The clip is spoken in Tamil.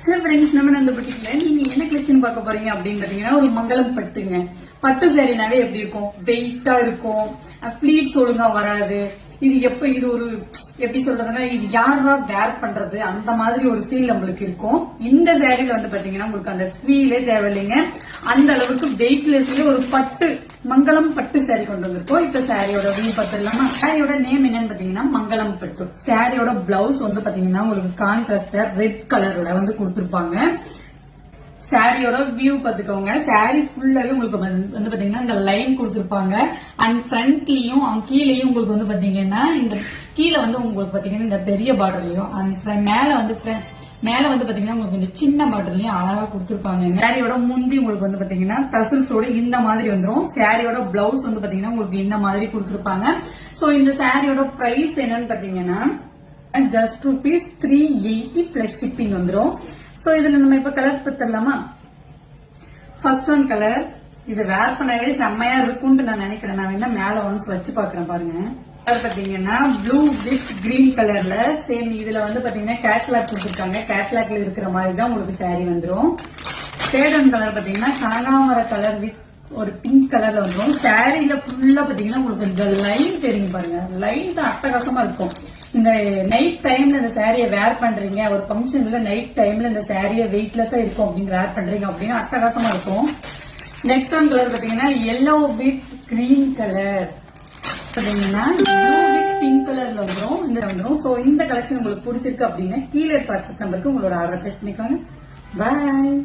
ஹலோ ஃப்ரெண்ட்ஸ், நம்ம அந்த புட்டிக்ல நீங்க என்ன கலெக்ஷன் பார்க்க போறீங்க அப்படின்னு பாத்தீங்கன்னா ஒரு மங்களம் பட்டுங்க. பட்டு சாரினாவே எப்படி இருக்கும்? வெயிட்டா இருக்கும், ஃபிளீட்ஸ் ஒழுங்கா வராது. இது ஒரு எப்படி சொல்றதுன்னா, இது யாரா வேர் பண்றது அந்த மாதிரி ஒரு ஃபீல் நம்மளுக்கு இருக்கும். இந்த சாரியில வந்து பாத்தீங்கன்னா உங்களுக்கு அந்த ஃபீலே தேவையில்லைங்க. அந்த அளவுக்கு வெயிட்லெஸ்ல ஒரு பட்டு மங்களம் பட்டு சாரி கொண்டு வந்திருக்கோம். இப்ப சாரியோட வியூ பார்த்துடலாமா? சாரியோட நேம் என்னன்னு பாத்தீங்கன்னா மங்களம் பட்டு. சாரியோட பிளவுஸ் வந்து பாத்தீங்கன்னா உங்களுக்கு கான்ட்ராஸ்டா ரெட் கலர்ல வந்து கொடுத்திருப்பாங்க. சாரியோட வியூ பாத்துக்கோங்க. சாரி ஃபுல்லாவே உங்களுக்கு வந்து பாத்தீங்கன்னா இந்த லைன் கொடுத்திருப்பாங்க. அண்ட் ஃப்ரண்ட்லயும் கீழேயும் உங்களுக்கு வந்து பாத்தீங்கன்னா இந்த கீழே வந்து உங்களுக்கு பாத்தீங்கன்னா இந்த பெரிய பார்டர்லயும் அண்ட் மேல வந்து பாத்தீங்கன்னா உங்களுக்கு இந்த சின்ன பார்டர்லயும் அழகா கொடுத்திருப்பாங்க. சாரியோட முந்தி உங்களுக்கு வந்து பாத்தீங்கன்னா டசல்ஸோட இந்த மாதிரி வந்துரும். சாரியோட பிளவுஸ் வந்து பாத்தீங்கன்னா உங்களுக்கு இந்த மாதிரி கொடுத்திருப்பாங்க. சோ இந்த சாரியோட பிரைஸ் என்னன்னு பாத்தீங்கன்னா ஜஸ்ட் ₹380 பிளஸ் ஷிப்பிங் வந்துரும். சோ இதுல நம்ம இப்ப கலர்ஸ் பத்திரலாமா? ஃபர்ஸ்ட் ஒன் கலர், இது வேர் பண்ணவே செம்மையா இருக்கும்னு நான் நினைக்கிறேன். நான் வேணா மேல ஒன்ஸ் வச்சு பாக்குறேன் பாருங்க. கலர் பாத்தீங்கன்னா ப்ளூ வித் கிரீன் கலர்ல சேம். இதுல வந்து பாத்தீங்கன்னா கேட்லாக் கொடுத்துருக்காங்க. கேட்லாக்ல இருக்கிற மாதிரி தான் உங்களுக்கு சாரி வந்துரும். தேர்ட் ஒன் கலர் பாத்தீங்கன்னா கனகாமர கலர் வித் ஒரு பிங்க் கலர்ல வந்துடும். சாரியில ஃபுல்லா பாத்தீங்கன்னா உங்களுக்கு இந்த லைன் தெரியும் பாருங்க. லைன் தான் அட்டகாசமா இருக்கும். இந்த நைட் டைம்ல இந்த சாரியை வேர் பண்றீங்க, ஒரு ஃபங்க்ஷன்ல நைட் டைம்ல இந்த சாரியை வெயிட்லெஸ்ஸா இருக்கும் அப்படின்னு வேர் பண்றீங்க அப்படின்னு அட்டகாசமா இருக்கும். நெக்ஸ்ட் ஒன் கலர் பாத்தீங்கன்னா எல்லோ வித் கிரீன் கலர் பாத்தீங்கன்னா பிங்க் கலர்ல வந்துடும். சோ இந்த கலெக்ஷன் உங்களுக்கு பிடிச்சிருக்கு அப்படின்னா கீழே வாட்ஸ்அப் நம்பருக்கு உங்களோட ஆர்டர் பிளேஸ் பண்ணிக்கோங்க. பாய்.